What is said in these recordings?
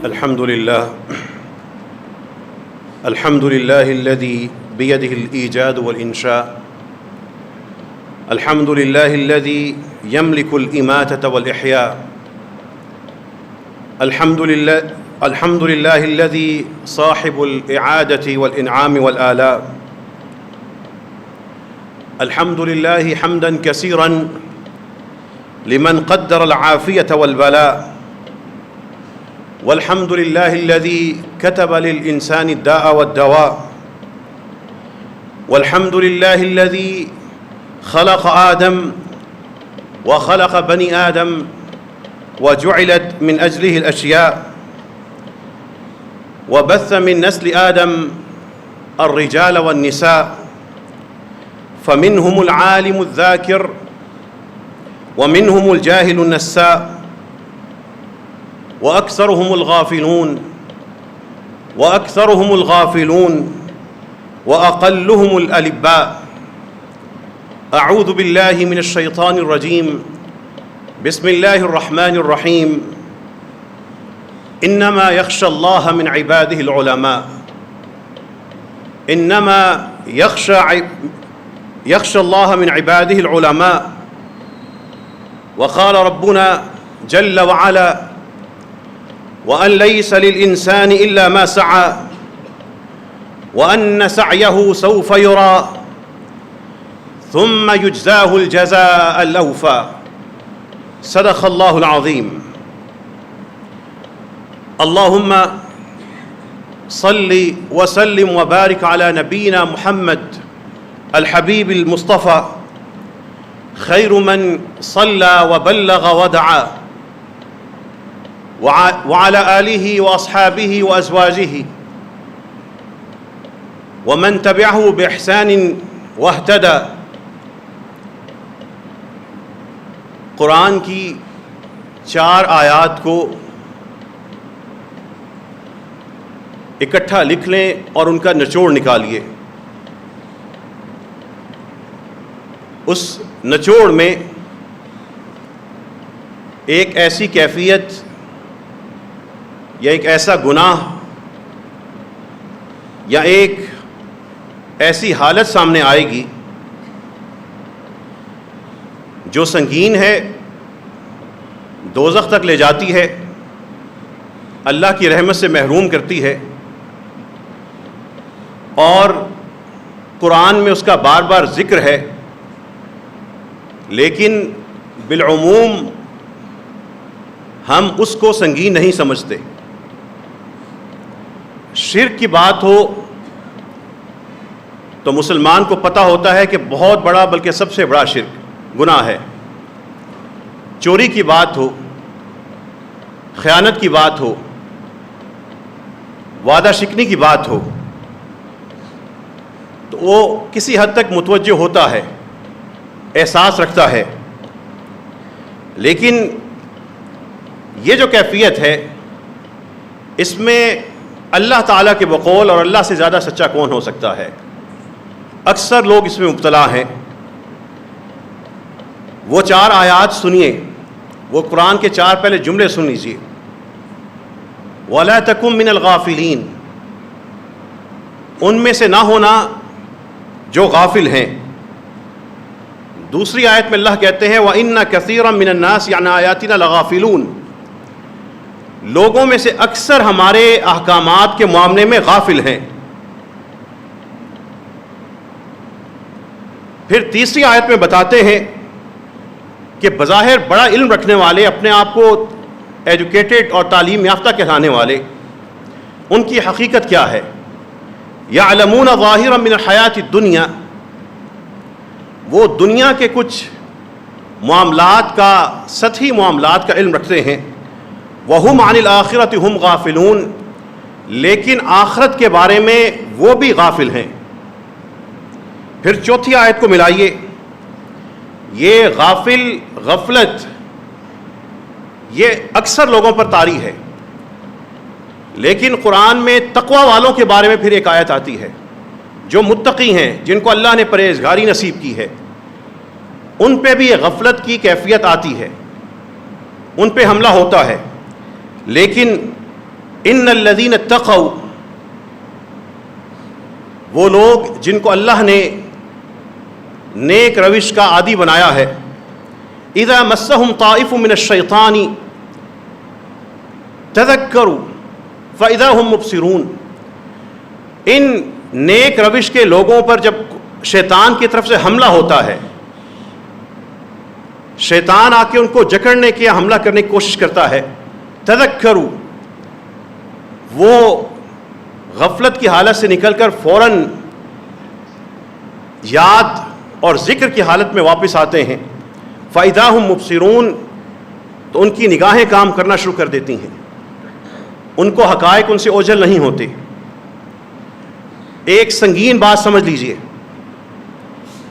الحمد لله الذي بيده الإيجاد والإنشاء. الحمد لله الذي يملك الإماتة والإحياء. الحمد لله الذي صاحب الإعادة والإنعام والآلاء. الحمد لله حمدا كثيرا لمن قدر العافية والبلاء. والحمد لله الذي كتب للإنسان الداء والدواء. والحمد لله الذي خلق آدم وخلق بني آدم وجعلت من أجله الأشياء، وبث من نسل آدم الرجال والنساء، فمنهم العالم الذاكر ومنهم الجاهل النساء، وأكثرهم الغافلون وأقلهم الألباء. أعوذ بالله من الشيطان الرجيم. بسم الله الرحمن الرحيم. إنما يخشى الله من عباده العلماء. إنما يخشى الله من عباده العلماء. وقال ربنا جل وعلا: وأن ليس للإنسان إلا ما سعى وأن سعيه سوف يرى ثم يجزاه الجزاء الأوفى. صدق الله العظيم. اللهم صل وسلم وبارك على نبينا محمد الحبيب المصطفى، خير من صلى وبلغ ودعا، وعلى آله وأصحابه وأزواجه ومن تبعه بإحسان واهتدى. قرآن کی 4 آیات کو اکٹھا لکھ لیں اور ان کا نچوڑ نکالیے. اس نچوڑ میں ایک ایسی کیفیت یا ایک ایسا گناہ یا ایک ایسی حالت سامنے آئے گی جو سنگین ہے، دوزخ تک لے جاتی ہے، اللہ کی رحمت سے محروم کرتی ہے، اور قرآن میں اس کا بار بار ذکر ہے، لیکن بالعموم ہم اس کو سنگین نہیں سمجھتے. شرک کی بات ہو تو مسلمان کو پتہ ہوتا ہے کہ بہت بڑا بلکہ سب سے بڑا شرک گناہ ہے. چوری کی بات ہو، خیانت کی بات ہو، وعدہ شکنی کی بات ہو تو وہ کسی حد تک متوجہ ہوتا ہے، احساس رکھتا ہے. لیکن یہ جو کیفیت ہے، اس میں اللہ تعالیٰ کے بقول اور اللہ سے زیادہ سچا کون ہو سکتا ہے؟ اکثر لوگ اس میں مبتلا ہیں. وہ 4 آیات سنیے، وہ قرآن کے 4 پہلے جملے سن لیجیے. وَلَا تَكُن مِّنَ الْغَافِلِينَ، ان میں سے نہ ہونا جو غافل ہیں. دوسری آیت میں اللہ کہتے ہیں وَإِنَّ كَثِيرًا مِّنَ النَّاسِ عَنْ آيَاتِنَا لَغَافِلُونَ، لوگوں میں سے اکثر ہمارے احکامات کے معاملے میں غافل ہیں. پھر تیسری آیت میں بتاتے ہیں کہ بظاہر بڑا علم رکھنے والے، اپنے آپ کو ایجوکیٹڈ اور تعلیم یافتہ کہلانے والے، ان کی حقیقت کیا ہے؟ یعلمون ظاہرا من الحیات الدنیا، وہ دنیا کے کچھ معاملات کا، سطحی معاملات کا علم رکھتے ہیں. وہم عن الآخرۃ ہم غافلون، لیکن آخرت کے بارے میں وہ بھی غافل ہیں. پھر چوتھی آیت کو ملائیے. یہ غفلت یہ اکثر لوگوں پر طاری ہے، لیکن قرآن میں تقوی والوں کے بارے میں پھر ایک آیت آتی ہے. جو متقی ہیں، جن کو اللہ نے پرہیزگاری نصیب کی ہے، ان پہ بھی یہ غفلت کی کیفیت آتی ہے، ان پہ حملہ ہوتا ہے. لیکن ان الذین اتقوا، وہ لوگ جن کو اللہ نے نیک روش کا عادی بنایا ہے، اذا مسهم طائف من الشیطان تذکروا فاذا هم مبصرون، ان نیک روش کے لوگوں پر جب شیطان کی طرف سے حملہ ہوتا ہے، شیطان آ کے ان کو جکڑنے کی یا حملہ کرنے کی کوشش کرتا ہے، تذکروا، وہ غفلت کی حالت سے نکل کر فوراً یاد اور ذکر کی حالت میں واپس آتے ہیں، فَإِذَا هُمْ مُبْصِرُونَ، تو ان کی نگاہیں کام کرنا شروع کر دیتی ہیں، ان کو حقائق ان سے اوجھل نہیں ہوتے۔ ایک سنگین بات سمجھ لیجئے،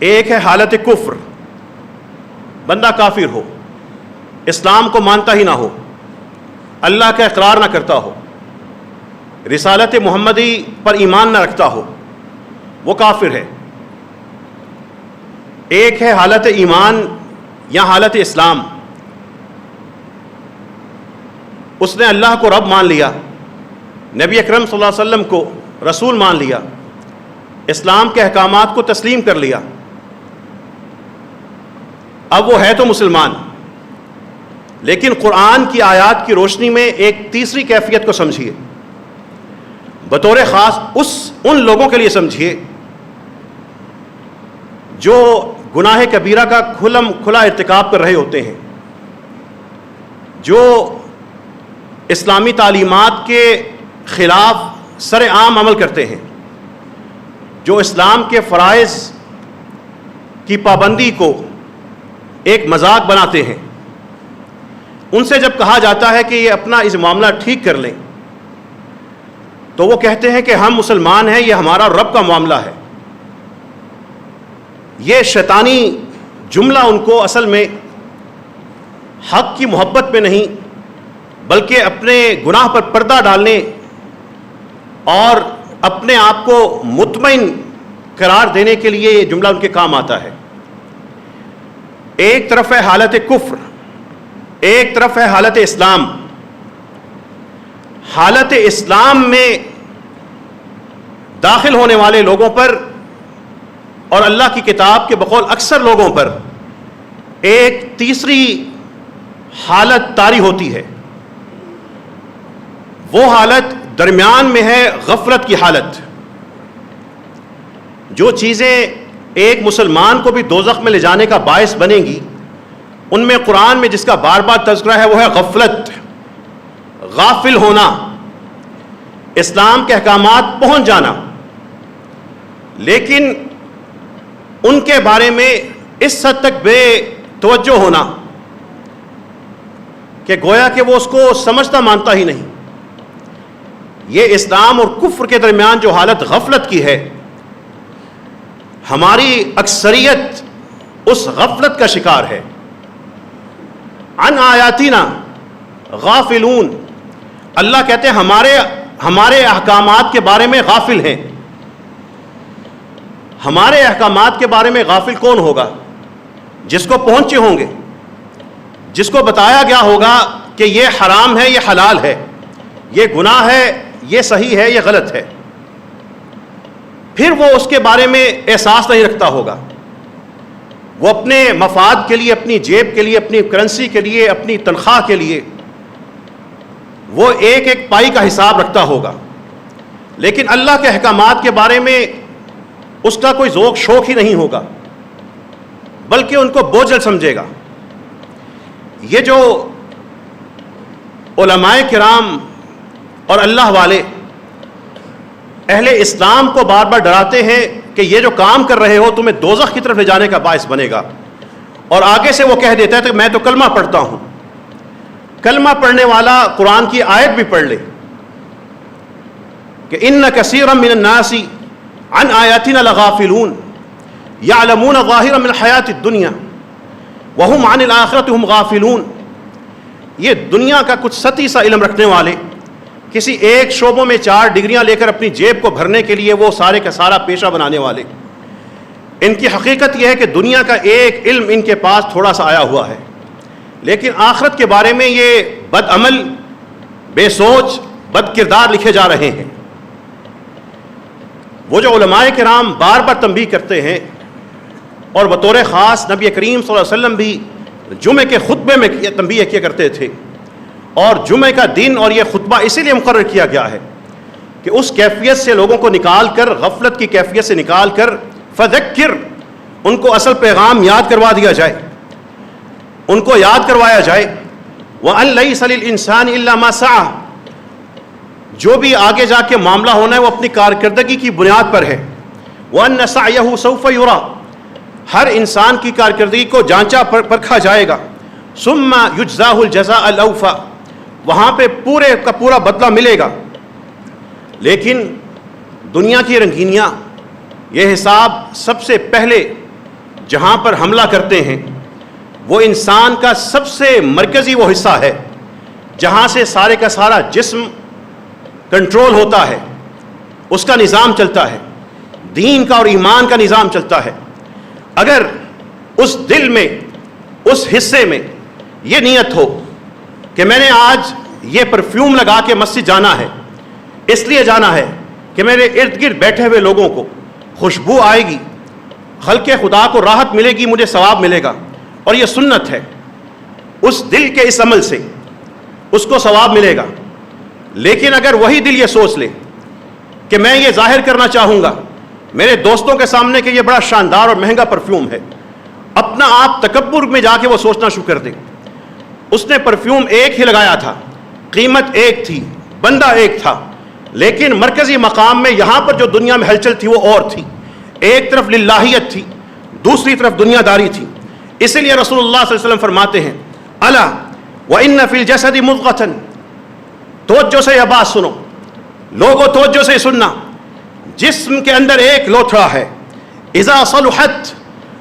ایک ہے حالت کفر، بندہ کافر ہو، اسلام کو مانتا ہی نہ ہو، اللہ کا اقرار نہ کرتا ہو، رسالت محمدی پر ایمان نہ رکھتا ہو، وہ کافر ہے۔ ایک ہے حالت ایمان یا حالت اسلام، اس نے اللہ کو رب مان لیا، نبی اکرم صلی اللہ علیہ وسلم کو رسول مان لیا، اسلام کے احکامات کو تسلیم کر لیا، اب وہ ہے تو مسلمان، لیکن قرآن کی آیات کی روشنی میں ایک تیسری کیفیت کو سمجھیے، بطور خاص ان لوگوں کے لیے سمجھیے جو گناہ کبیرہ کا کھلا ارتکاب کر رہے ہوتے ہیں، جو اسلامی تعلیمات کے خلاف سر عام عمل کرتے ہیں، جو اسلام کے فرائض کی پابندی کو ایک مذاق بناتے ہیں۔ ان سے جب کہا جاتا ہے کہ یہ اپنا اس معاملہ ٹھیک کر لیں، تو وہ کہتے ہیں کہ ہم مسلمان ہیں، یہ ہمارا رب کا معاملہ ہے۔ یہ شیطانی جملہ ان کو اصل میں حق کی محبت میں نہیں بلکہ اپنے گناہ پر پردہ ڈالنے اور اپنے آپ کو مطمئن قرار دینے کے لیے یہ جملہ ان کے کام آتا ہے۔ ایک طرف ہے حالت کفر، ایک طرف ہے حالت اسلام۔ حالت اسلام میں داخل ہونے والے لوگوں پر اور اللہ کی کتاب کے بقول اکثر لوگوں پر ایک تیسری حالت طاری ہوتی ہے، وہ حالت درمیان میں ہے، غفلت کی حالت۔ جو چیزیں ایک مسلمان کو بھی دوزخ میں لے جانے کا باعث بنے گی، ان میں قرآن میں جس کا بار بار تذکرہ ہے وہ ہے غفلت، غافل ہونا، اسلام کے احکامات پہنچ جانا، لیکن ان کے بارے میں اس حد تک بے توجہ ہونا کہ گویا کہ وہ اس کو سمجھتا مانتا ہی نہیں۔ یہ اسلام اور کفر کے درمیان جو حالت غفلت کی ہے، ہماری اکثریت اس غفلت کا شکار ہے۔ عن آیاتنا غافلون، اللہ کہتے ہیں ہمارے احکامات کے بارے میں غافل ہیں۔ ہمارے احکامات کے بارے میں غافل کون ہوگا؟ جس کو پہنچے ہوں گے، جس کو بتایا گیا ہوگا کہ یہ حرام ہے، یہ حلال ہے، یہ گناہ ہے، یہ صحیح ہے، یہ غلط ہے، پھر وہ اس کے بارے میں احساس نہیں رکھتا ہوگا۔ وہ اپنے مفاد کے لیے، اپنی جیب کے لیے، اپنی کرنسی کے لیے، اپنی تنخواہ کے لیے وہ ایک ایک پائی کا حساب رکھتا ہوگا، لیکن اللہ کے احکامات کے بارے میں اس کا کوئی ذوق شوق ہی نہیں ہوگا، بلکہ ان کو بوجھل سمجھے گا۔ یہ جو علماء کرام اور اللہ والے اہل اسلام کو بار بار ڈراتے ہیں کہ یہ جو کام کر رہے ہو تمہیں دوزخ کی طرف لے جانے کا باعث بنے گا، اور آگے سے وہ کہہ دیتا ہے کہ میں تو کلمہ پڑھتا ہوں۔ کلمہ پڑھنے والا قرآن کی آیت بھی پڑھ لے کہ ان کثیرا من الناس عن آیاتنا لغافلون یعلمون ظاہرا من الحیات الدنیا وهم عن الآخرۃ هم غافلون۔ یہ دنیا کا کچھ سطحی سا علم رکھنے والے، کسی ایک شعبوں میں 4 ڈگریاں لے کر اپنی جیب کو بھرنے کے لیے وہ سارے کا سارا پیشہ بنانے والے، ان کی حقیقت یہ ہے کہ دنیا کا ایک علم ان کے پاس تھوڑا سا آیا ہوا ہے، لیکن آخرت کے بارے میں یہ بد عمل، بے سوچ، بد کردار لکھے جا رہے ہیں۔ وہ جو علماء کرام بار بار تنبیہ کرتے ہیں، اور بطور خاص نبی کریم صلی اللہ علیہ وسلم بھی جمعے کے خطبے میں تنبیہ کیا کرتے تھے، اور جمعے کا دن اور یہ خطبہ اسی لیے مقرر کیا گیا ہے کہ اس کیفیت سے لوگوں کو نکال کر، غفلت کی کیفیت سے نکال کر، فذکر، ان کو اصل پیغام یاد کروا دیا جائے، ان کو یاد کروایا جائے۔ وَأَن لَيْسَ لِلْإِنسَانِ إِلَّا مَا سَعَى، جو بھی آگے جا کے معاملہ ہونا ہے وہ اپنی کارکردگی کی بنیاد پر ہے۔ وَأَنَّ سَعْيَهُ سَوْفَ يُرَى، ہر انسان کی کارکردگی کو جانچا پرکھا جائے گا۔ ثُمَّ يُجْزَاهُ الْجَزَاءَ الْأَوْفَى، وہاں پہ پورے کا پورا بدلہ ملے گا۔ لیکن دنیا کی رنگینیاں، یہ حساب سب سے پہلے جہاں پر حملہ کرتے ہیں وہ انسان کا سب سے مرکزی وہ حصہ ہے جہاں سے سارے کا سارا جسم کنٹرول ہوتا ہے، اس کا نظام چلتا ہے، دین کا اور ایمان کا نظام چلتا ہے۔ اگر اس دل میں، اس حصے میں یہ نیت ہو کہ میں نے آج یہ پرفیوم لگا کے مسجد جانا ہے، اس لیے جانا ہے کہ میرے ارد گرد بیٹھے ہوئے لوگوں کو خوشبو آئے گی، خلق خدا کو راحت ملے گی، مجھے ثواب ملے گا، اور یہ سنت ہے، اس دل کے اس عمل سے اس کو ثواب ملے گا۔ لیکن اگر وہی دل یہ سوچ لے کہ میں یہ ظاہر کرنا چاہوں گا میرے دوستوں کے سامنے کہ یہ بڑا شاندار اور مہنگا پرفیوم ہے، اپنا آپ تکبر میں جا کے وہ سوچنا شروع کر دے، اس نے پرفیوم ایک ہی لگایا تھا، قیمت ایک تھی، بندہ ایک تھا، لیکن مرکزی مقام میں یہاں پر جو دنیا میں ہلچل تھی وہ اور تھی، ایک طرف للہیت تھی، دوسری طرف دنیا داری تھی۔ اسی لیے رسول اللہ صلی اللہ علیہ وسلم فرماتے ہیں الا وَإِنَّ فِي الْجَسَدِ مُضْغَةً، توجہ سے یہ بات سنو لوگوں، توجہ سے سننا، جسم کے اندر ایک لوتھڑا ہے، اذا صلحت،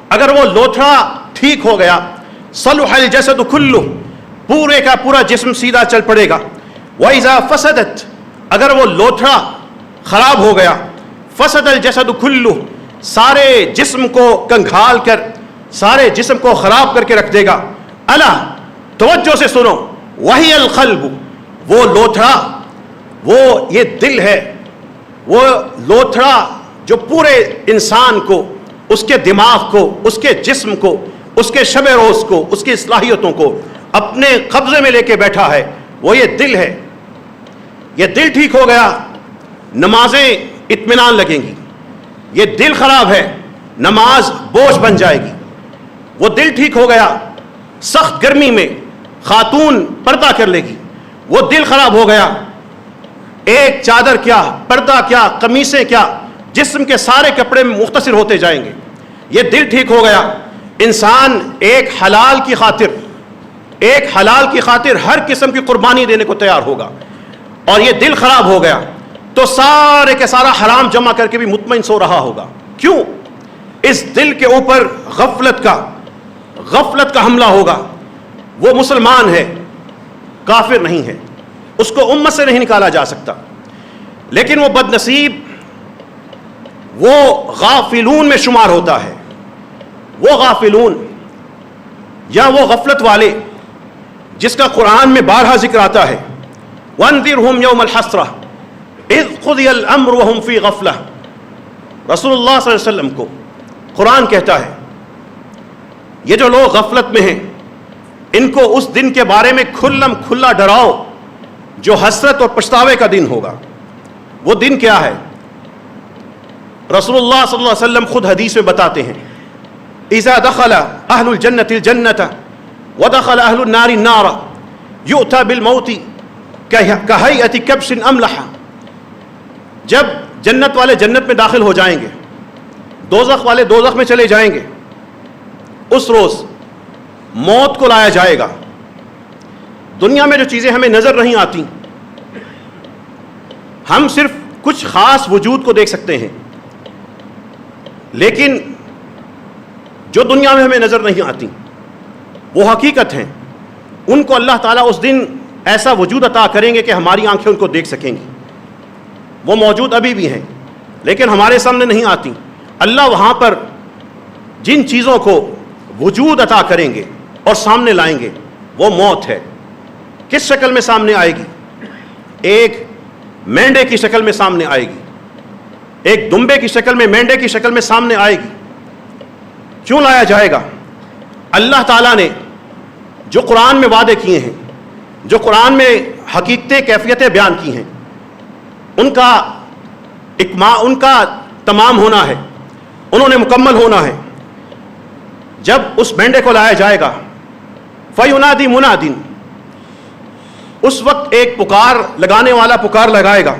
اگر وہ لوتھڑا ٹھیک ہو گیا، صلح الجسد کلہ، پورے کا پورا جسم سیدھا چل پڑے گا۔ وَإِذَا فَسَدَتْ، اگر وہ لوتھڑا خراب ہو گیا، فسد الجسد کلہ، سارے جسم کو کنگھال کر، سارے جسم کو خراب کر کے رکھ دے گا۔ الا، توجہ سے سنو، وہی القلب، وہ لوتھڑا، وہ یہ دل ہے، وہ لوتھڑا جو پورے انسان کو، اس کے دماغ کو، اس کے جسم کو، اس کے شب روز کو، اس کی صلاحیتوں کو اپنے قبضے میں لے کے بیٹھا ہے، وہ یہ دل ہے۔ یہ دل ٹھیک ہو گیا، نمازیں اطمینان لگیں گی۔ یہ دل خراب ہے، نماز بوجھ بن جائے گی۔ وہ دل ٹھیک ہو گیا، سخت گرمی میں خاتون پردہ کر لے گی۔ وہ دل خراب ہو گیا، ایک چادر کیا، پردہ کیا، قمیصیں کیا، جسم کے سارے کپڑے میں مختصر ہوتے جائیں گے۔ یہ دل ٹھیک ہو گیا، انسان ایک حلال کی خاطر ہر قسم کی قربانی دینے کو تیار ہوگا۔ اور یہ دل خراب ہو گیا تو سارے کے سارا حرام جمع کر کے بھی مطمئن سو رہا ہوگا۔ کیوں؟ اس دل کے اوپر غفلت کا حملہ ہوگا۔ وہ مسلمان ہے، کافر نہیں ہے، اس کو امت سے نہیں نکالا جا سکتا، لیکن وہ بد نصیب، وہ غافلون میں شمار ہوتا ہے۔ وہ غافلون یا وہ غفلت والے جس کا قرآن میں بارہا ذکر آتا ہے، وَانذِرْهُمْ يَوْمَ الْحَسْرَةِ اِذْ قُضِيَ الْأَمْرُ وَهُمْ فِي غَفْلَةٍ، رسول اللہ صلی اللہ علیہ وسلم کو قرآن کہتا ہے یہ جو لوگ غفلت میں ہیں ان کو اس دن کے بارے میں کھلم کھلا ڈراؤ جو حسرت اور پچھتاوے کا دن ہوگا۔ وہ دن کیا ہے؟ رسول اللہ صلی اللہ علیہ وسلم خود حدیث میں بتاتے ہیں اذا دخل اہل الجنت الجنت ودخل اہل النار النار یؤتی بالموت کہیئت کبش املح، جب جنت والے جنت میں داخل ہو جائیں گے، دوزخ والے دوزخ میں چلے جائیں گے، اس روز موت کو لایا جائے گا۔ دنیا میں جو چیزیں ہمیں نظر نہیں آتی، ہم صرف کچھ خاص وجود کو دیکھ سکتے ہیں، لیکن جو دنیا میں ہمیں نظر نہیں آتی وہ حقیقت ہیں، ان کو اللہ تعالیٰ اس دن ایسا وجود عطا کریں گے کہ ہماری آنکھیں ان کو دیکھ سکیں گی۔ وہ موجود ابھی بھی ہیں لیکن ہمارے سامنے نہیں آتی۔ اللہ وہاں پر جن چیزوں کو وجود عطا کریں گے اور سامنے لائیں گے وہ موت ہے۔ کس شکل میں سامنے آئے گی؟ ایک مینڈے کی شکل میں سامنے آئے گی، ایک دمبے کی شکل میں، مینڈے کی شکل میں سامنے آئے گی۔ کیوں لایا جائے گا؟ اللہ تعالیٰ نے جو قرآن میں وعدے کیے ہیں، جو قرآن میں حقیقتیں، کیفیتیں بیان کی ہیں، ان کا تمام ہونا ہے، انہوں نے مکمل ہونا ہے۔ جب اس مینڈے کو لایا جائے گا، فَيُنَادِي مُنَادٍ، اس وقت ایک پکار لگانے والا پکار لگائے گا،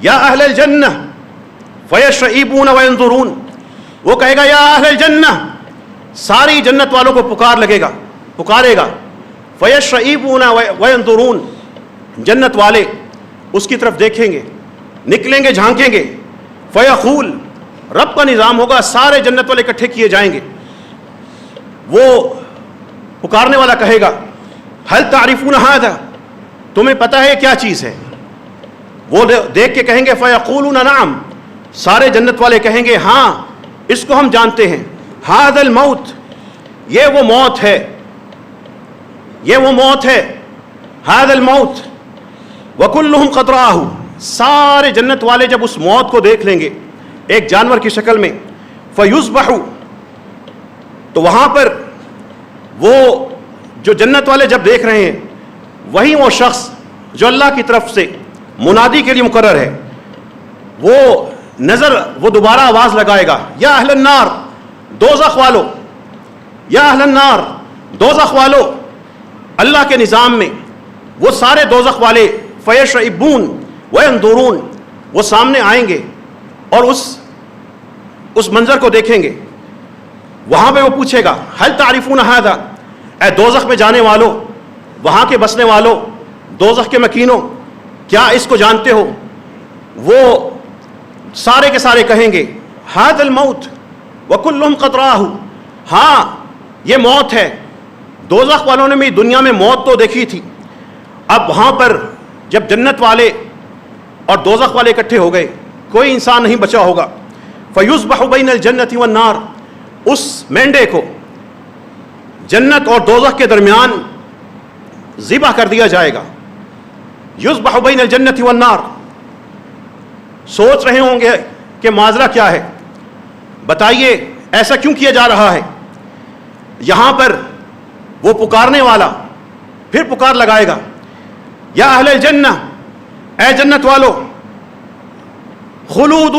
یا اہل الجنہ فَيَشْرَئِبُونَ وَيَنظُرُونَ، وہ کہے گا یا اہل الجنہ، ساری جنت والوں کو پکارے گا، فَيَشْرَئِبُونَ وَيَنظُرُونَ، جنت والے اس کی طرف دیکھیں گے، نکلیں گے، جھانکیں گے، فَيَقُول، رب کا نظام ہوگا، سارے جنت والے اکٹھے کیے جائیں گے۔ وہ پکارنے والا کہے گا هل تعرفون هذا، تمہیں پتہ ہے کیا چیز ہے؟ وہ دیکھ کے کہیں گے فیقولون نعم، سارے جنت والے کہیں گے ہاں اس کو ہم جانتے ہیں، هذا الموت، یہ وہ موت ہے، یہ وہ موت ہے، هذا الموت، وكلهم قد رآه، سارے جنت والے جب اس موت کو دیکھ لیں گے ایک جانور کی شکل میں، فیذبح، تو وہاں پر وہ جو جنت والے جب دیکھ رہے ہیں وہی وہ شخص جو اللہ کی طرف سے منادی کے لیے مقرر ہے، وہ دوبارہ آواز لگائے گا، یا اہل النار، دوزخ والو، یا اہل النار، دوزخ والو۔ اللہ کے نظام میں وہ سارے دوزخ والے فیشربون وینظرون، وہ سامنے آئیں گے اور اس منظر کو دیکھیں گے۔ وہاں پہ وہ پوچھے گا هل تعرفون هذا، اے دوزخ میں جانے والو، وہاں کے بسنے والو، دوزخ کے مکینوں، کیا اس کو جانتے ہو؟ وہ سارے کے سارے کہیں گے هذا الموت وكلهم قد رآه، ہاں یہ موت ہے، دوزخ والوں نے بھی دنیا میں موت تو دیکھی تھی، اب وہاں پر جب جنت والے اور دوزخ والے اکٹھے ہو گئے کوئی انسان نہیں بچا ہوگا۔ فیذبح بین الجنت والنار، اس مینڈے کو جنت اور دوزخ کے درمیان ذبح کر دیا جائے گا۔ یذبح بین الجنت والنار، سوچ رہے ہوں گے کہ ماجرا کیا ہے، بتائیے ایسا کیوں کیا جا رہا ہے؟ یہاں پر وہ پکارنے والا پھر پکار لگائے گا، یا اہل الجنہ، اے جنت والو، خلود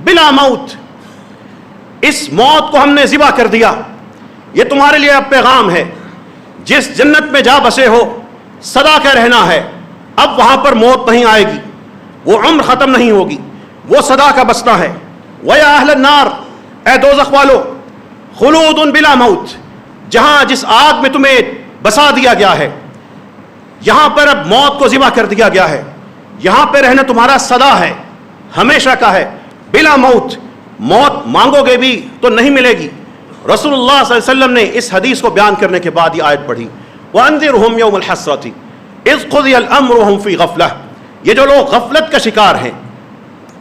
بلا موت، اس موت کو ہم نے ذبح کر دیا، یہ تمہارے لیے اب پیغام ہے، جس جنت میں جا بسے ہو سدا کا رہنا ہے، اب وہاں پر موت نہیں آئے گی، وہ عمر ختم نہیں ہوگی، وہ سدا کا بسنا ہے۔ وَيَا أَهْلَ النَّارِ، اے دوزخ والو، خلود بلا موت، جہاں جس آگ میں تمہیں بسا دیا گیا ہے یہاں پر اب موت کو ذبح کر دیا گیا ہے، یہاں پہ رہنا تمہارا سدا ہے، ہمیشہ کا ہے، بلا موت، موت مانگو گے بھی تو نہیں ملے گی۔ رسول اللہ صلی اللہ علیہ وسلم نے اس حدیث کو بیان کرنے کے بعد یہ آیت پڑھی، وَأَنذِرْهُمْ يَوْمَ الْحَسْرَةِ إِذْ قُضِيَ الْأَمْرُ وَهُمْ فِي غَفْلَةٍ، یہ جو لوگ غفلت کا شکار ہیں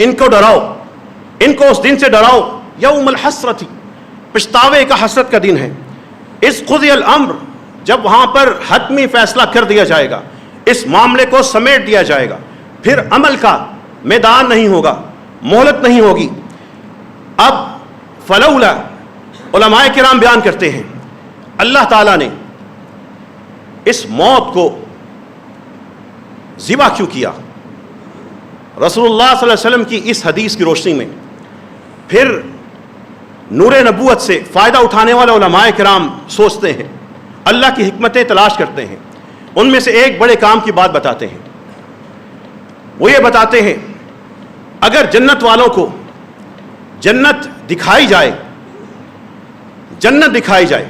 ان کو ڈراؤ، ان کو اس دن سے ڈراؤ، یوم الحسرت، پچھتاوے کا، حسرت کا دن ہے، اذ قضی الامر، جب وہاں پر حتمی فیصلہ کر دیا جائے گا، اس معاملے کو سمیٹ دیا جائے گا، پھر عمل کا میدان نہیں ہوگا، مہلت نہیں ہوگی۔ اب فلولا، علماء کرام بیان کرتے ہیں اللہ تعالیٰ نے اس موت کو ذبح کیوں کیا؟ رسول اللہ صلی اللہ علیہ وسلم کی اس حدیث کی روشنی میں پھر نور نبوت سے فائدہ اٹھانے والے علماء کرام سوچتے ہیں، اللہ کی حکمتیں تلاش کرتے ہیں، ان میں سے ایک بڑے کام کی بات بتاتے ہیں۔ وہ یہ بتاتے ہیں اگر جنت والوں کو جنت دکھائی جائے، جنت دکھائی جائے،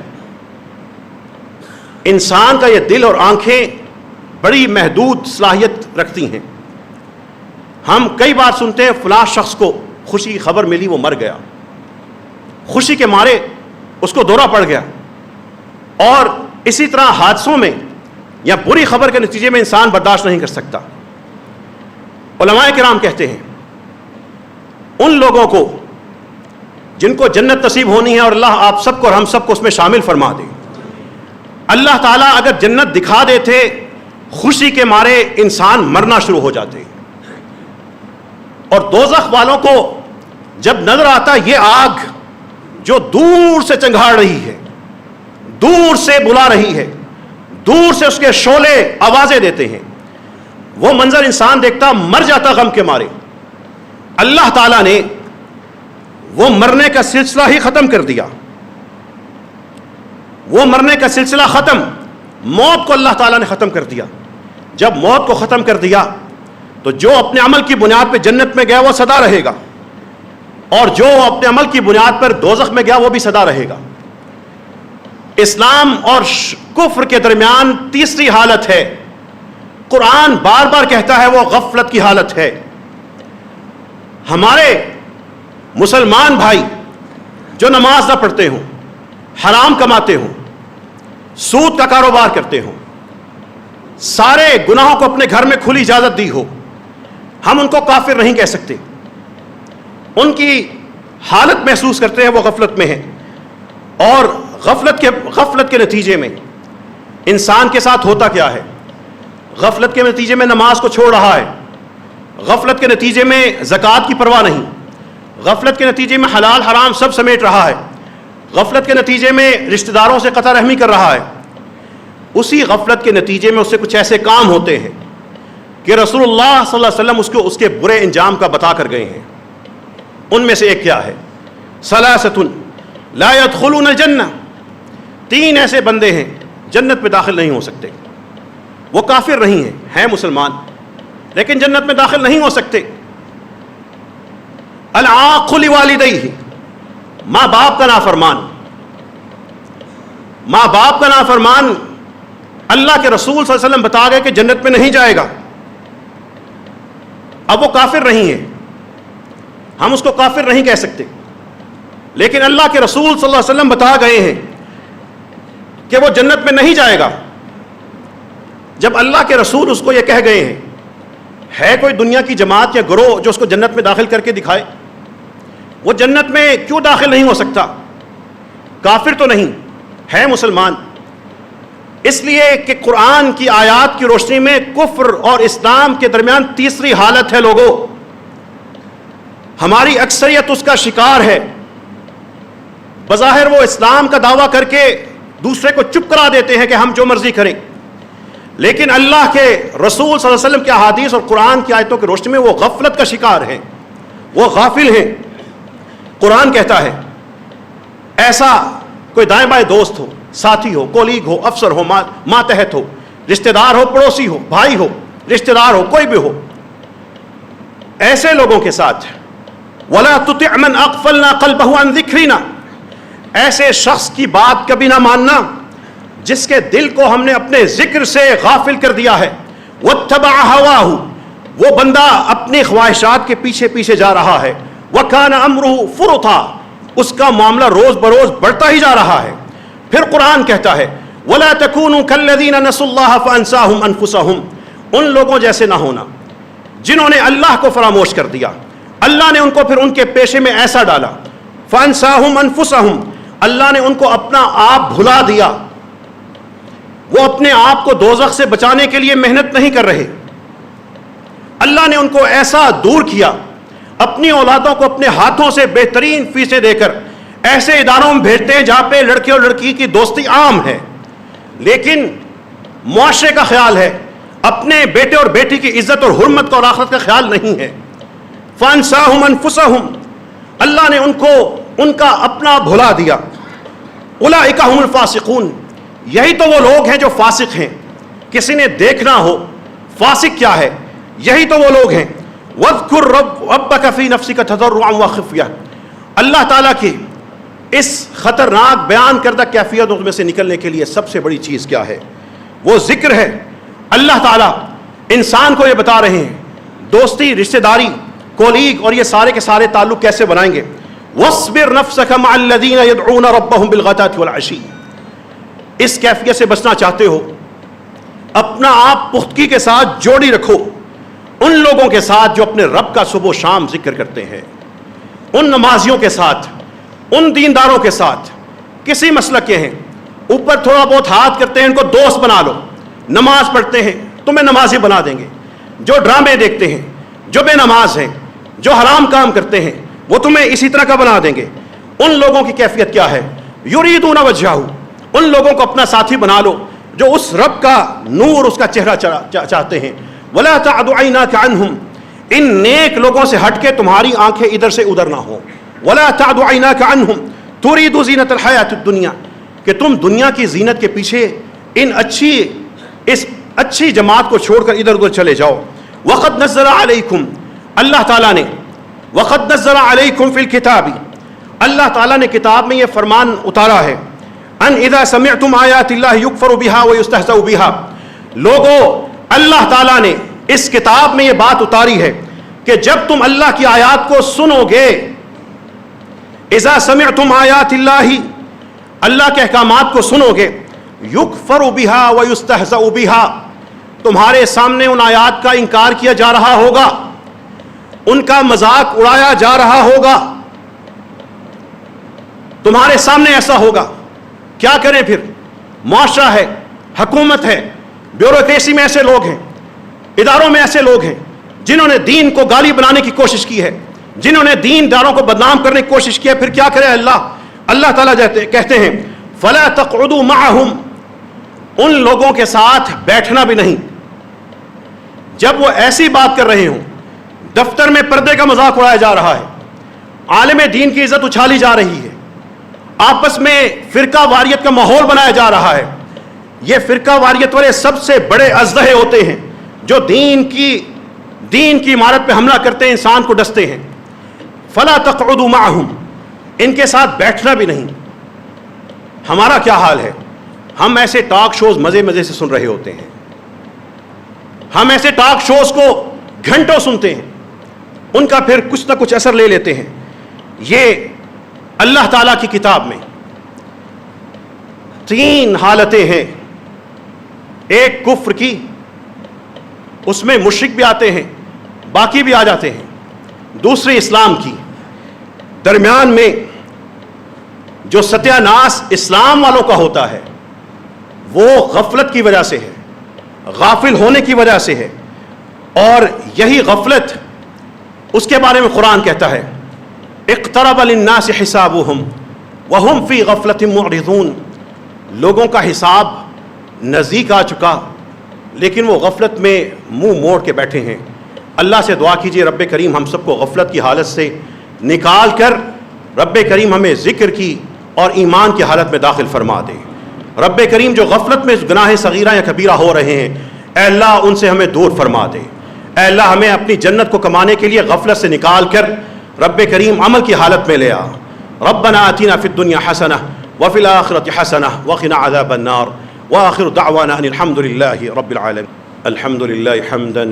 انسان کا یہ دل اور آنکھیں بڑی محدود صلاحیت رکھتی ہیں۔ ہم کئی بار سنتے ہیں فلاں شخص کو خوشی کی خبر ملی، وہ مر گیا، خوشی کے مارے اس کو دورہ پڑ گیا، اور اسی طرح حادثوں میں یا بری خبر کے نتیجے میں انسان برداشت نہیں کر سکتا۔ علماء کرام کہتے ہیں ان لوگوں کو جن کو جنت نصیب ہونی ہے، اور اللہ آپ سب کو اور ہم سب کو اس میں شامل فرما دے، اللہ تعالیٰ اگر جنت دکھا دیتے، خوشی کے مارے انسان مرنا شروع ہو جاتے، اور دوزخ والوں کو جب نظر آتا یہ آگ جو دور سے چنگھاڑ رہی ہے، دور سے بلا رہی ہے، دور سے اس کے شعلے آوازیں دیتے ہیں، وہ منظر انسان دیکھتا مر جاتا غم کے مارے۔ اللہ تعالیٰ نے وہ مرنے کا سلسلہ ہی ختم کر دیا، وہ مرنے کا سلسلہ ختم، موت کو اللہ تعالیٰ نے ختم کر دیا۔ جب موت کو ختم کر دیا تو جو اپنے عمل کی بنیاد پہ جنت میں گیا وہ سدا رہے گا، اور جو اپنے عمل کی بنیاد پر دوزخ میں گیا وہ بھی سدا رہے گا۔ اسلام اور کفر کے درمیان تیسری حالت ہے، قرآن بار بار کہتا ہے، وہ غفلت کی حالت ہے۔ ہمارے مسلمان بھائی جو نماز نہ پڑھتے ہوں، حرام کماتے ہوں، سود کا کاروبار کرتے ہوں، سارے گناہوں کو اپنے گھر میں کھلی اجازت دی ہو، ہم ان کو کافر نہیں کہہ سکتے۔ ان کی حالت محسوس کرتے ہیں وہ غفلت میں ہے، اور غفلت کے نتیجے میں انسان کے ساتھ ہوتا کیا ہے؟ غفلت کے نتیجے میں نماز کو چھوڑ رہا ہے، غفلت کے نتیجے میں زکوٰۃ کی پرواہ نہیں، غفلت کے نتیجے میں حلال حرام سب سمیٹ رہا ہے، غفلت کے نتیجے میں رشتہ داروں سے قطع رحمی کر رہا ہے۔ اسی غفلت کے نتیجے میں اس سے کچھ ایسے کام ہوتے ہیں کہ رسول اللہ صلی اللہ علیہ وسلم اس کے برے انجام کا بتا کر گئے ہیں۔ ان میں سے ایک کیا ہے؟ ثلاثۃ لا يدخلون الجنہ، تین ایسے بندے ہیں جنت میں داخل نہیں ہو سکتے۔ وہ کافر نہیں ہیں مسلمان، لیکن جنت میں داخل نہیں ہو سکتے۔ العاق لوالدیہ، ماں باپ کا نافرمان، ماں باپ کا نافرمان اللہ کے رسول صلی اللہ علیہ وسلم بتا گئے کہ جنت میں نہیں جائے گا۔ اب وہ کافر نہیں ہے، ہم اس کو کافر نہیں کہہ سکتے، لیکن اللہ کے رسول صلی اللہ علیہ وسلم بتا گئے ہیں کہ وہ جنت میں نہیں جائے گا۔ جب اللہ کے رسول اس کو یہ کہہ گئے ہیں، ہے کوئی دنیا کی جماعت یا گروہ جو اس کو جنت میں داخل کر کے دکھائے؟ وہ جنت میں کیوں داخل نہیں ہو سکتا؟ کافر تو نہیں ہے، مسلمان۔ اس لیے کہ قرآن کی آیات کی روشنی میں کفر اور اسلام کے درمیان تیسری حالت ہے۔ لوگوں، ہماری اکثریت اس کا شکار ہے۔ بظاہر وہ اسلام کا دعویٰ کر کے دوسرے کو چپ کرا دیتے ہیں کہ ہم جو مرضی کریں، لیکن اللہ کے رسول صلی اللہ علیہ وسلم کے احادیث اور قرآن کی آیتوں کی روشنی میں وہ غفلت کا شکار ہیں، وہ غافل ہیں۔ قرآن کہتا ہے ایسا کوئی دائیں بائیں دوست ہو، ساتھی ہو، کولیگ ہو، افسر ہو، ماتحت ہو، رشتہ دار ہو، پڑوسی ہو، بھائی ہو، رشتہ دار ہو، کوئی بھی ہو، ایسے لوگوں کے ساتھ وَلَا تُطِعْ مَنْ أَغْفَلْنَا قَلْبَهُ عَنْ ذِكْرِنَا، ایسے شخص کی بات کبھی نہ ماننا جس کے دل کو ہم نے اپنے ذکر سے غافل کر دیا ہے۔ وَاتَّبَعَ هَوَاهُ، وہ بندہ اپنی خواہشات کے پیچھے پیچھے جا رہا ہے۔ وَكَانَ أَمْرُهُ فُرُطًا، اس کا معاملہ روز بروز بڑھتا ہی جا رہا ہے۔ پھر قرآن کہتا ہے وَلَا تَكُونُوا كَالَّذِينَ نَسُوا اللَّهَ فَأَنسَاهُمْ أَنفُسَهُمْ، ان لوگوں جیسے نہ ہونا جنہوں نے اللہ کو فراموش کر دیا، اللہ نے ان کو پھر ان کے پیشے میں ایسا ڈالا۔ فَأَنسَاهُمْ أَنفُسَهُمْ، اللہ نے ان کو اپنا آپ بھلا دیا، وہ اپنے آپ کو دوزخ سے بچانے کے لیے محنت نہیں کر رہے۔ اللہ نے ان کو ایسا دور کیا، اپنی اولادوں کو اپنے ہاتھوں سے بہترین فیسیں دے کر ایسے اداروں میں بھیجتے ہیں جہاں پہ لڑکے اور لڑکی کی دوستی عام ہے، لیکن معاشرے کا خیال ہے، اپنے بیٹے اور بیٹی کی عزت اور حرمت کا اور آخرت کا خیال نہیں ہے۔ فَأَنسَاهُمْ أَنفُسَهُمْ، اللہ نے ان کو ان کا اپنا بھلا دیا۔ أُولَئِكَ هُمُ الْفَاسِقُونَ، یہی تو وہ لوگ ہیں جو فاسق ہیں۔ کسی نے دیکھنا ہو فاسق کیا ہے، یہی تو وہ لوگ ہیں۔ وَاذْكُرْ رَبَّكَ فِي نَفْسِكَ تَضَرُّعًا وَخِفْيَةً، اللہ تعالیٰ کی اس خطرناک بیان کردہ کیفیتوں میں سے نکلنے کے لیے سب سے بڑی چیز کیا ہے؟ وہ ذکر ہے۔ اللہ تعالیٰ انسان کو یہ بتا رہے ہیں دوستی، رشتہ داری، کولیگ اور یہ سارے کے سارے تعلق کیسے بنائیں گے۔ وَاصْبِرْ نَفْسَكَ مَعَ الَّذِينَ يَدْعُونَ رَبَّهُمْ بِالْغَدَاةِ وَالْعَشِيِّ، اس کیفیت سے بچنا چاہتے ہو، اپنا آپ پختگی کے ساتھ جوڑی رکھو ان لوگوں کے ساتھ جو اپنے رب کا صبح و شام ذکر کرتے ہیں، ان نمازیوں کے ساتھ، ان دینداروں کے ساتھ، کسی مسلک کے ہیں، اوپر تھوڑا بہت ہاتھ کرتے ہیں، ان کو دوست بنا لو، نماز پڑھتے ہیں تمہیں نمازی بنا دیں گے، جو ڈرامے دیکھتے ہیں، جو بے نماز ہیں، جو حرام کام کرتے ہیں وہ تمہیں اسی طرح کا بنا دیں گے. ان لوگوں کی کیفیت کیا ہے؟ یریدون وجہہ، ان لوگوں کو اپنا ساتھی بنا لو جو اس رب کا نور، اس کا چہرہ چاہتے ہیں. ولا تعد عیناک عنہم، ان نیک لوگوں سے ہٹ کے تمہاری آنکھیں ادھر سے ادھر نہ ہوں. ولا تعد عیناک عنہم ترید زینت الحیات الدنیا، کہ تم دنیا کی زینت کے پیچھے اس اچھی جماعت کو چھوڑ کر ادھر ادھر چلے جاؤ. وقد نزل علیکم، اللہ تعالیٰ نے وقد نزل علیکم فی الکتاب، اللہ تعالیٰ نے کتاب میں یہ فرمان اتارا ہے، ان اذا سمعتم آیات اللہ یکفر بها ویستہزأ بها، لوگو اللہ تعالیٰ نے اس کتاب میں یہ بات اتاری ہے کہ جب تم اللہ کی آیات کو سنو گے، اذا سمعتم آیات اللہ، اللہ کے احکامات کو سنو گے، یکفر بها ویستہزأ بها، تمہارے سامنے ان آیات کا انکار کیا جا رہا ہوگا، ان کا مذاق اڑایا جا رہا ہوگا، تمہارے سامنے ایسا ہوگا. کیا کریں پھر؟ معاشرہ ہے، حکومت ہے، بیوروکریسی میں ایسے لوگ ہیں، اداروں میں ایسے لوگ ہیں جنہوں نے دین کو گالی بنانے کی کوشش کی ہے، جنہوں نے دین داروں کو بدنام کرنے کی کوشش کی ہے. پھر کیا کرے اللہ تعالیٰ کہتے ہیں فلا تقعدوا معهم، ان لوگوں کے ساتھ بیٹھنا بھی نہیں جب وہ ایسی بات کر رہے ہوں. دفتر میں پردے کا مذاق اڑایا جا رہا ہے، عالم دین کی عزت اچھالی جا رہی ہے، آپس میں فرقہ واریت کا ماحول بنایا جا رہا ہے. یہ فرقہ واریت والے سب سے بڑے ازدہے ہوتے ہیں جو دین کی عمارت پہ حملہ کرتے ہیں، انسان کو ڈستے ہیں. فلا تقعدوا معهم، ان کے ساتھ بیٹھنا بھی نہیں. ہمارا کیا حال ہے؟ ہم ایسے ٹاک شوز مزے سے سن رہے ہوتے ہیں، ہم ایسے ٹاک شوز کو گھنٹوں سنتے ہیں، ان کا پھر کچھ نہ کچھ اثر لے لیتے ہیں. یہ اللہ تعالیٰ کی کتاب میں 3 حالتیں ہیں. ایک کفر کی، اس میں مشرک بھی آتے ہیں، باقی بھی آ جاتے ہیں. دوسری اسلام کی، درمیان میں جو ستیہ ناس اسلام والوں کا ہوتا ہے وہ غفلت کی وجہ سے ہے، غافل ہونے کی وجہ سے ہے. اور یہی غفلت، اس کے بارے میں قرآن کہتا ہے اقترب للناس حسابهم وهم فی غفلۃ معرضون، لوگوں کا حساب نزدیک آ چکا لیکن وہ غفلت میں منہ موڑ کے بیٹھے ہیں. اللہ سے دعا کیجئے رب کریم ہم سب کو غفلت کی حالت سے نکال کر رب کریم ہمیں ذکر کی اور ایمان کی حالت میں داخل فرما دے. رب کریم جو غفلت میں گناہ صغیرہ یا کبیرہ ہو رہے ہیں، اے اللہ ان سے ہمیں دور فرما دے. اے اللہ ہمیں اپنی جنت کو کمانے کے لیے غفلت سے نکال کر رب کریم عمل کی حالت میں لے آ. ربنا آتنا فی الدنیا حسنہ وفی الآخرۃ حسنہ وقنا عذاب النار. وآخر دعوانا ان الحمد للہ رب العالمین. الحمد للہ حمدا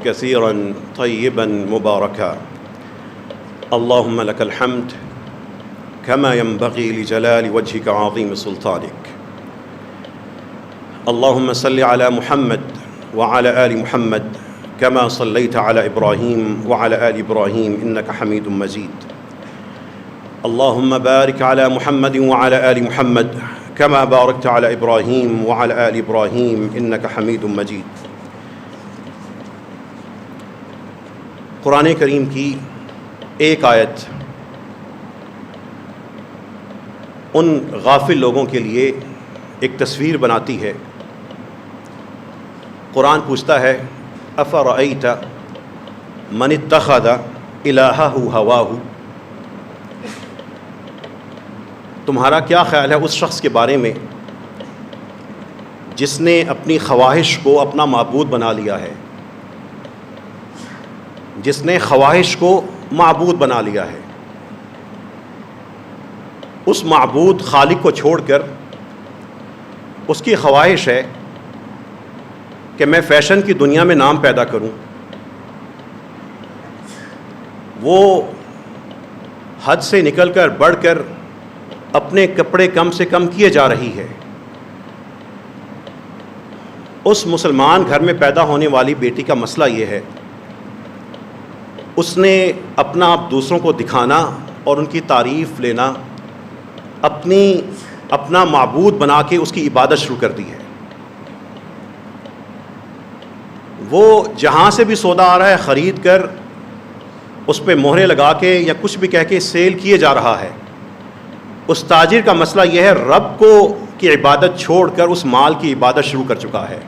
کثیرا طیبا مبارکا. اللہم لک الحمد كما ينبغي لجلال وجهك وعظيم سلطانك. اللهم صل على محمد وعلى آل محمد كما صليت على إبراهيم وعلى آل إبراهيم إنك حميد مجيد. اللهم بارك على محمد وعلى آل محمد كما باركت على إبراهيم وعلى آل إبراهيم إنك حميد مجيد. قرآن کریم کی ایک آیت ان غافل لوگوں کے لیے ایک تصویر بناتی ہے. قرآن پوچھتا ہے افرأیت من اتخذ الہہ ہواہ، تمہارا کیا خیال ہے اس شخص کے بارے میں جس نے اپنی خواہش کو اپنا معبود بنا لیا ہے، جس نے خواہش کو معبود بنا لیا ہے. اس معبود خالق کو چھوڑ کر اس کی خواہش ہے کہ میں فیشن کی دنیا میں نام پیدا کروں. وہ حد سے نکل کر بڑھ کر اپنے کپڑے کم سے کم کیے جا رہی ہے. اس مسلمان گھر میں پیدا ہونے والی بیٹی کا مسئلہ یہ ہے، اس نے اپنا آپ دوسروں کو دکھانا اور ان کی تعریف لینا، اپنا معبود بنا کے اس کی عبادت شروع کر دی ہے. وہ جہاں سے بھی سودا آ رہا ہے خرید کر اس پہ مہرے لگا کے یا کچھ بھی کہہ کے سیل کیے جا رہا ہے. اس تاجر کا مسئلہ یہ ہے رب کو کی عبادت چھوڑ کر اس مال کی عبادت شروع کر چکا ہے.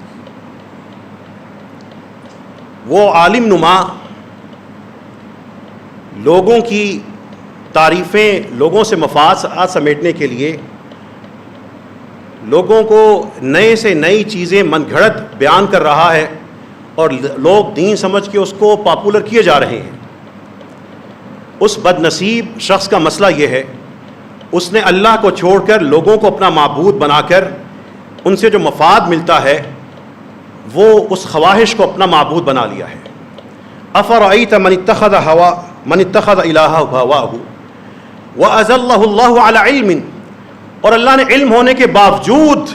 وہ عالم نما لوگوں کی تعریفیں، لوگوں سے مفاد سمیٹنے کے لیے لوگوں کو نئے سے نئی چیزیں من گھڑت بیان کر رہا ہے اور لوگ دین سمجھ کے اس کو پاپولر کیے جا رہے ہیں. اس بد نصیب شخص کا مسئلہ یہ ہے اس نے اللہ کو چھوڑ کر لوگوں کو اپنا معبود بنا کر ان سے جو مفاد ملتا ہے وہ اس خواہش کو اپنا معبود بنا لیا ہے. افرأیت من اتخذ الہہ ہواہ واضلہ اللہ علی علم، اور اللہ نے علم ہونے کے باوجود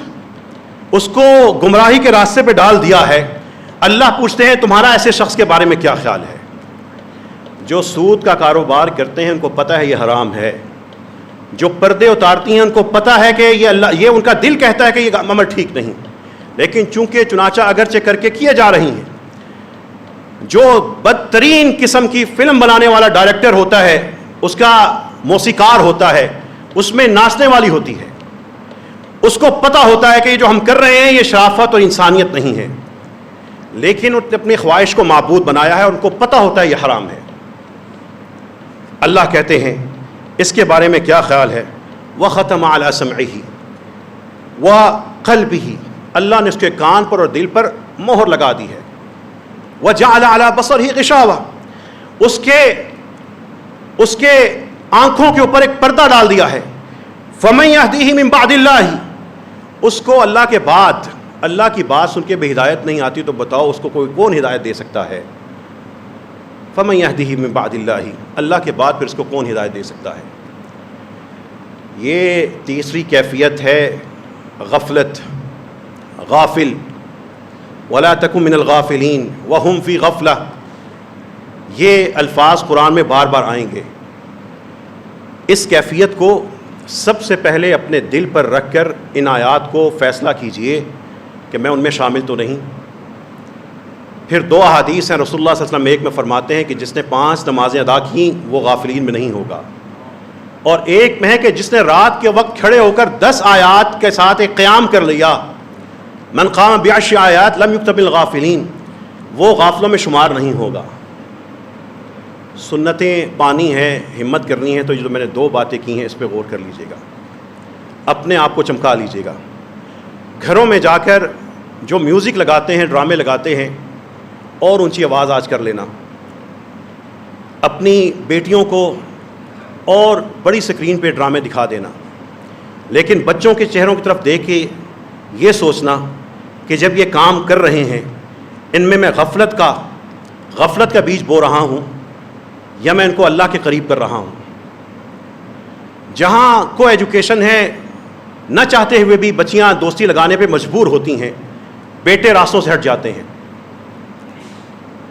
اس کو گمراہی کے راستے پہ ڈال دیا ہے. اللہ پوچھتے ہیں تمہارا ایسے شخص کے بارے میں کیا خیال ہے؟ جو سود کا کاروبار کرتے ہیں ان کو پتہ ہے یہ حرام ہے. جو پردے اتارتی ہیں ان کو پتہ ہے کہ یہ ان کا دل کہتا ہے کہ یہ عمل ٹھیک نہیں، لیکن چونکہ چنانچہ اگرچہ کر کے کیے جا رہی ہیں. جو بدترین قسم کی فلم بنانے والا ڈائریکٹر ہوتا ہے، اس کا موسیقار ہوتا ہے، اس میں ناچنے والی ہوتی ہے، اس کو پتہ ہوتا ہے کہ یہ جو ہم کر رہے ہیں یہ شرافت اور انسانیت نہیں ہے، لیکن انہوں نے اپنی خواہش کو معبود بنایا ہے، ان کو پتہ ہوتا ہے یہ حرام ہے. اللہ کہتے ہیں اس کے بارے میں کیا خیال ہے؟ وَخَتَمَ عَلَىٰ سَمْعِهِ وَقَلْبِهِ، اللہ نے اس کے کان پر اور دل پر مہر لگا دی ہے. وَجَعَلَ عَلَىٰ بَصَرِهِ غِشَاوَةً، اس کے آنکھوں کے اوپر ایک پردہ ڈال دیا ہے. فَمَن يَهْدِهِ مِن بَعْدِ اللَّهِ، اس کو اللہ کے بعد اللہ کی بات سن کے بھی ہدایت نہیں آتی تو بتاؤ اس کو کوئی کون ہدایت دے سکتا ہے؟ فَمَن يَهْدِهِ مِن بَعْدِ اللَّهِ، اللہ کے بعد پھر اس کو کون ہدایت دے سکتا ہے؟ یہ تیسری کیفیت ہے غفلت، غافل. وَلَا تَكُن مِّنَ الْغَافِلِينَ وَهُمْ فِي غَفْلَةٍ، یہ الفاظ قرآن میں بار بار آئیں گے. اس کیفیت کو سب سے پہلے اپنے دل پر رکھ کر ان آیات کو فیصلہ کیجئے کہ میں ان میں شامل تو نہیں. پھر دو احادیث ہیں رسول اللہ صلی اللہ علیہ وسلم ایک میں فرماتے ہیں کہ جس نے 5 نمازیں ادا کیں وہ غافلین میں نہیں ہوگا، اور ایک میں ہے کہ جس نے رات کے وقت کھڑے ہو کر 10 آیات کے ساتھ ایک قیام کر لیا، من قام ب10 آیات لم یکتب من الغافلین، وہ غافلوں میں شمار نہیں ہوگا. سنتیں پانی ہیں، ہمت کرنی ہے، تو جو میں نے 2 باتیں کی ہیں اس پہ غور کر لیجئے گا، اپنے آپ کو چمکا لیجئے گا. گھروں میں جا کر جو میوزک لگاتے ہیں، ڈرامے لگاتے ہیں، اور اونچی آواز آج کر لینا، اپنی بیٹیوں کو اور بڑی اسکرین پہ ڈرامے دکھا دینا، لیکن بچوں کے چہروں کی طرف دیکھ کے یہ سوچنا کہ جب یہ کام کر رہے ہیں ان میں غفلت کا بیج بو رہا ہوں یا میں ان کو اللہ کے قریب کر رہا ہوں. جہاں کو ایجوکیشن ہے، نہ چاہتے ہوئے بھی بچیاں دوستی لگانے پہ مجبور ہوتی ہیں، بیٹے راستوں سے ہٹ جاتے ہیں،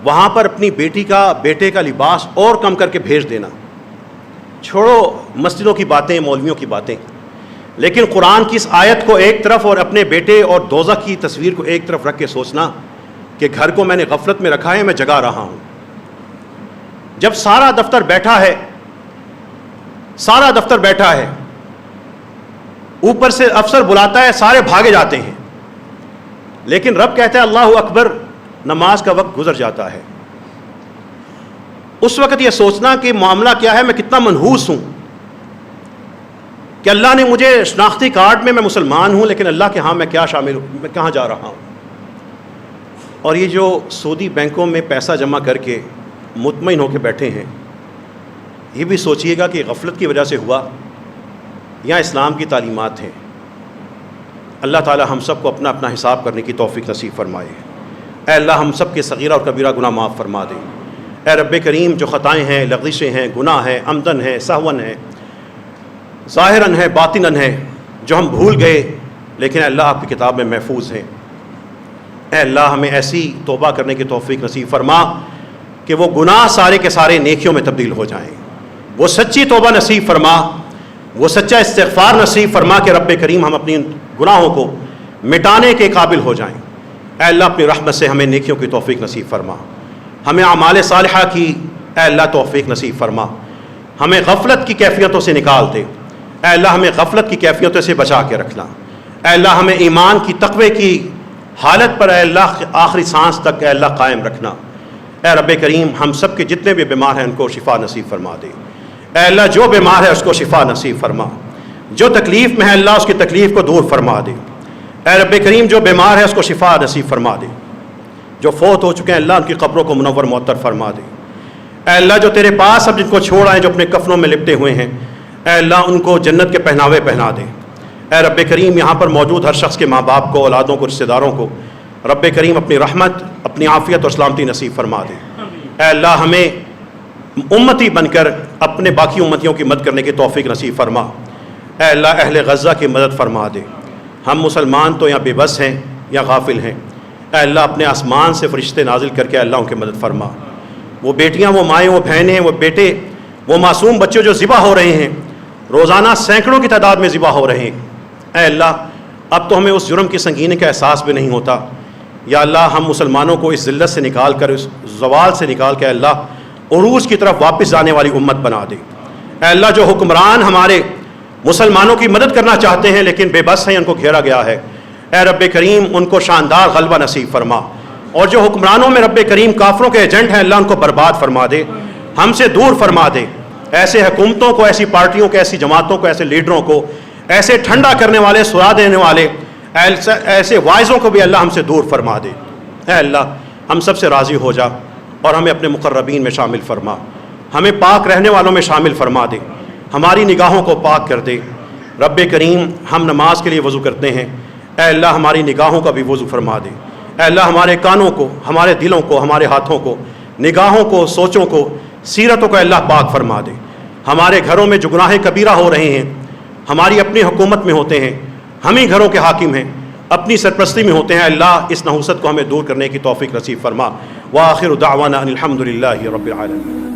وہاں پر اپنی بیٹے کا لباس اور کم کر کے بھیج دینا. چھوڑو مسجدوں کی باتیں، مولویوں کی باتیں، لیکن قرآن کی اس آیت کو ایک طرف اور اپنے بیٹے اور دوزخ کی تصویر کو ایک طرف رکھ کے سوچنا کہ گھر کو میں نے غفلت میں رکھا ہے، میں جگا رہا ہوں. جب سارا دفتر بیٹھا ہے، اوپر سے افسر بلاتا ہے، سارے بھاگے جاتے ہیں، لیکن رب کہتا ہے اللہ اکبر، نماز کا وقت گزر جاتا ہے. اس وقت یہ سوچنا کہ معاملہ کیا ہے، میں کتنا منحوس ہوں کہ اللہ نے مجھے شناختی کارڈ میں مسلمان ہوں، لیکن اللہ کے ہاں میں کیا شامل ہوں، میں کہاں جا رہا ہوں. اور یہ جو سودی بینکوں میں پیسہ جمع کر کے مطمئن ہو کے بیٹھے ہیں، یہ بھی سوچئے گا کہ غفلت کی وجہ سے ہوا یا اسلام کی تعلیمات ہیں. اللہ تعالی ہم سب کو اپنا اپنا حساب کرنے کی توفیق نصیب فرمائے. اے اللہ ہم سب کے صغیرہ اور کبیرہ گناہ معاف فرما دے. اے رب کریم، جو خطائیں ہیں، لغزشیں ہیں، گناہ ہیں، عمدن ہیں، سہون ہیں، ظاہراً ہے، باطناً ہے، جو ہم بھول گئے لیکن اے اللہ آپ کی کتاب میں محفوظ ہیں. اے اللہ ہمیں ایسی توبہ کرنے کی توفیق نصیب فرما کہ وہ گناہ سارے کے سارے نیکیوں میں تبدیل ہو جائیں. وہ سچی توبہ نصیب فرما، وہ سچا استغفار نصیب فرما کہ رب کریم ہم اپنی گناہوں کو مٹانے کے قابل ہو جائیں. اے اللہ اپنی رحمت سے ہمیں نیکیوں کی توفیق نصیب فرما، ہمیں اعمال صالحہ کی اے اللہ توفیق نصیب فرما، ہمیں غفلت کی کیفیتوں سے نکال دے، اے اللہ ہمیں غفلت کی کیفیتوں سے بچا کے رکھنا، اے اللہ ہمیں ایمان کی تقوی کی حالت پر اے اللہ آخری سانس تک اے اللہ قائم رکھنا۔ اے رب کریم ہم سب کے جتنے بھی بیمار ہیں ان کو شفا نصیب فرما دے، اے اللہ جو بیمار ہے اس کو شفا نصیب فرما، جو تکلیف میں ہے اللہ اس کی تکلیف کو دور فرما دے، اے رب کریم جو بیمار ہے اس کو شفا نصیب فرما دے، جو فوت ہو چکے ہیں اللہ ان کی قبروں کو منور معطر فرما دے، اے اللہ جو تیرے پاس اب جن کو چھوڑ آئے جو اپنے کفنوں میں لپٹے ہوئے ہیں اے اللہ ان کو جنت کے پہناوے پہنا دے۔ اے رب کریم یہاں پر موجود ہر شخص کے ماں باپ کو، اولادوں کو، رشتہ داروں کو رب کریم اپنی رحمت، اپنی عافیت اور سلامتی نصیب فرما دے۔ اے اللہ ہمیں امتی بن کر اپنے باقی امتیوں کی مدد کرنے کی توفیق نصیب فرما۔ اے اللہ اہل غزہ کی مدد فرما دے، ہم مسلمان تو یا بے بس ہیں یا غافل ہیں، اے اللہ اپنے آسمان سے فرشتے نازل کر کے اللہ ان کی مدد فرما۔ وہ بیٹیاں، وہ مائیں، وہ بہنیں، وہ بیٹے، وہ معصوم بچے جو ذبح ہو رہے ہیں، روزانہ سینکڑوں کی تعداد میں ذبح ہو رہے ہیں، اے اللہ اب تو ہمیں اس جرم کی سنگینی کا احساس بھی نہیں ہوتا، یا اللہ ہم مسلمانوں کو اس ذلت سے نکال کر، اس زوال سے نکال کے اللہ عروج کی طرف واپس جانے والی امت بنا دے۔ اے اللہ جو حکمران ہمارے مسلمانوں کی مدد کرنا چاہتے ہیں لیکن بے بس ہیں، ان کو گھیرا گیا ہے، اے رب کریم ان کو شاندار غلبہ نصیب فرما، اور جو حکمرانوں میں رب کریم کافروں کے ایجنٹ ہیں اللہ ان کو برباد فرما دے، ہم سے دور فرما دے، ایسے حکومتوں کو، ایسی پارٹیوں کو، ایسی جماعتوں کو، ایسے لیڈروں کو، ایسے ٹھنڈا کرنے والے، سلا دینے والے ایسے وائزوں کو بھی اللہ ہم سے دور فرما دے۔ اے اللہ ہم سب سے راضی ہو جا اور ہمیں اپنے مقربین میں شامل فرما، ہمیں پاک رہنے والوں میں شامل فرما دے، ہماری نگاہوں کو پاک کر دے۔ رب کریم ہم نماز کے لیے وضو کرتے ہیں، اے اللہ ہماری نگاہوں کا بھی وضو فرما دے، اے اللہ ہمارے کانوں کو، ہمارے دلوں کو، ہمارے ہاتھوں کو، نگاہوں کو، سوچوں کو، سیرتوں کو اللہ پاک فرما دے۔ ہمارے گھروں میں جو گناہ کبیرہ ہو رہے ہیں، ہماری اپنی حکومت میں ہوتے ہیں، ہم ہی گھروں کے حاکم ہیں، اپنی سرپرستی میں ہوتے ہیں، اللہ اس نحوست کو ہمیں دور کرنے کی توفیق نصیب فرما۔ وآخر دعوانا ان الحمد للہ رب العالمین۔